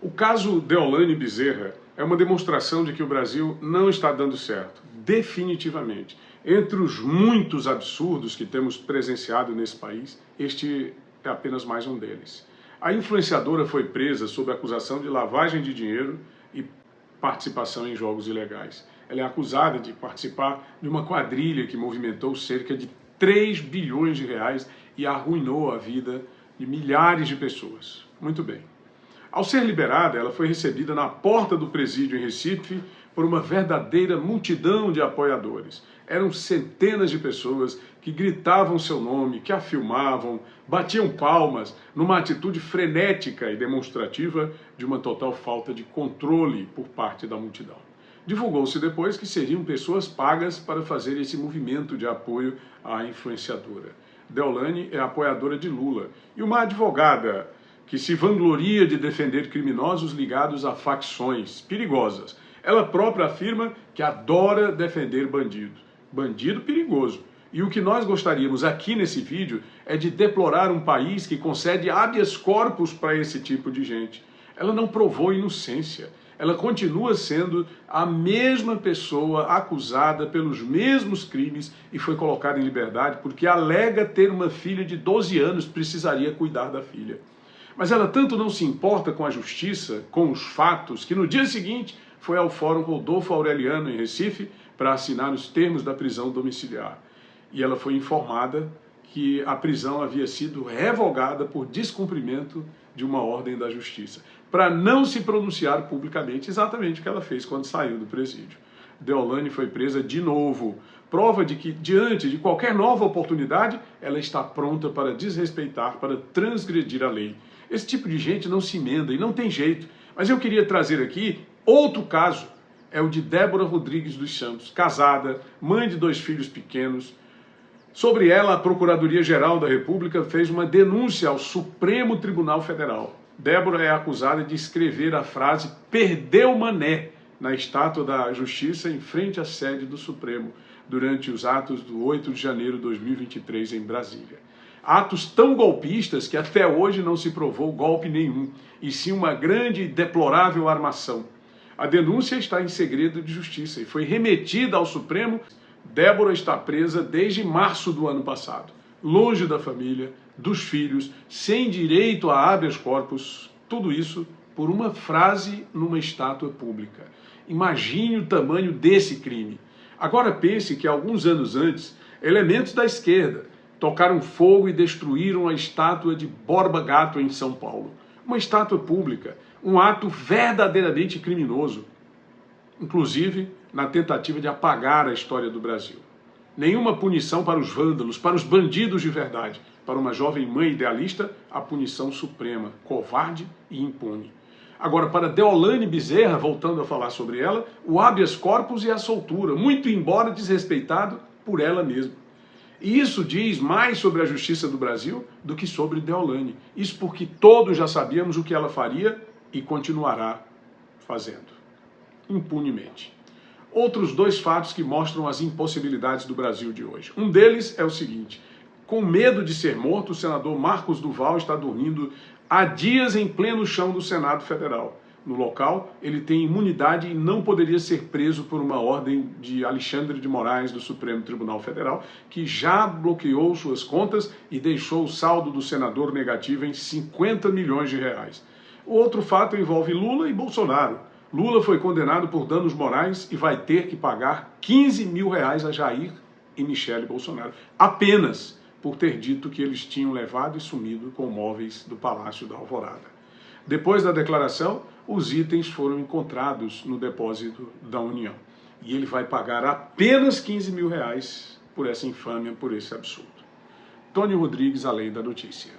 O caso Deolane Bezerra é uma demonstração de que o Brasil não está dando certo, definitivamente. Entre os muitos absurdos que temos presenciado nesse país, este é apenas mais um deles. A influenciadora foi presa sob acusação de lavagem de dinheiro e participação em jogos ilegais. Ela é acusada de participar de uma quadrilha que movimentou cerca de 3 bilhões de reais e arruinou a vida de milhares de pessoas. Muito bem. Ao ser liberada, ela foi recebida na porta do presídio em Recife por uma verdadeira multidão de apoiadores. Eram centenas de pessoas que gritavam seu nome, que a filmavam, batiam palmas, numa atitude frenética e demonstrativa de uma total falta de controle por parte da multidão. Divulgou-se depois que seriam pessoas pagas para fazer esse movimento de apoio à influenciadora. Deolane é apoiadora de Lula e uma advogada que se vangloria de defender criminosos ligados a facções perigosas. Ela própria afirma que adora defender bandido. Bandido perigoso. E o que nós gostaríamos aqui nesse vídeo é de deplorar um país que concede habeas corpus para esse tipo de gente. Ela não provou inocência. Ela continua sendo a mesma pessoa acusada pelos mesmos crimes e foi colocada em liberdade porque alega ter uma filha de 12 anos, precisaria cuidar da filha. Mas ela tanto não se importa com a justiça, com os fatos, que no dia seguinte foi ao Fórum Rodolfo Aureliano, em Recife, para assinar os termos da prisão domiciliar. E ela foi informada que a prisão havia sido revogada por descumprimento de uma ordem da justiça, para não se pronunciar publicamente exatamente o que ela fez quando saiu do presídio. Deolane foi presa de novo, prova de que, diante de qualquer nova oportunidade, ela está pronta para desrespeitar, para transgredir a lei. Esse tipo de gente não se emenda e não tem jeito. Mas eu queria trazer aqui outro caso, é o de Débora Rodrigues dos Santos, casada, mãe de 2 filhos pequenos. Sobre ela, a Procuradoria-Geral da República fez uma denúncia ao Supremo Tribunal Federal. Débora é acusada de escrever a frase "perdeu mané" na estátua da Justiça em frente à sede do Supremo, durante os atos do 8 de janeiro de 2023 em Brasília. Atos tão golpistas que até hoje não se provou golpe nenhum, e sim uma grande e deplorável armação. A denúncia está em segredo de justiça e foi remetida ao Supremo. Débora está presa desde março do ano passado, longe da família, dos filhos, sem direito a habeas corpus, tudo isso por uma frase numa estátua pública. Imagine o tamanho desse crime. Agora pense que alguns anos antes, elementos da esquerda tocaram fogo e destruíram a estátua de Borba Gato em São Paulo. Uma estátua pública, um ato verdadeiramente criminoso, inclusive na tentativa de apagar a história do Brasil. Nenhuma punição para os vândalos, para os bandidos de verdade. Para uma jovem mãe idealista, a punição suprema, covarde e impune. Agora, para Deolane Bezerra, voltando a falar sobre ela, o habeas corpus e a soltura, muito embora desrespeitado por ela mesma. E isso diz mais sobre a justiça do Brasil do que sobre Deolane. Isso porque todos já sabíamos o que ela faria e continuará fazendo, impunemente. Outros 2 fatos que mostram as impossibilidades do Brasil de hoje. Um deles é o seguinte: com medo de ser morto, o senador Marcos Duval está dormindo há dias em pleno chão do Senado Federal. No local, ele tem imunidade e não poderia ser preso por uma ordem de Alexandre de Moraes do Supremo Tribunal Federal, que já bloqueou suas contas e deixou o saldo do senador negativo em 50 milhões de reais. O outro fato envolve Lula e Bolsonaro. Lula foi condenado por danos morais e vai ter que pagar 15 mil reais a Jair e Michele Bolsonaro, apenas por ter dito que eles tinham levado e sumido com móveis do Palácio da Alvorada. Depois da declaração, os itens foram encontrados no depósito da União. E ele vai pagar apenas 15 mil reais por essa infâmia, por esse absurdo. Tony Rodrigues, Além da Notícia.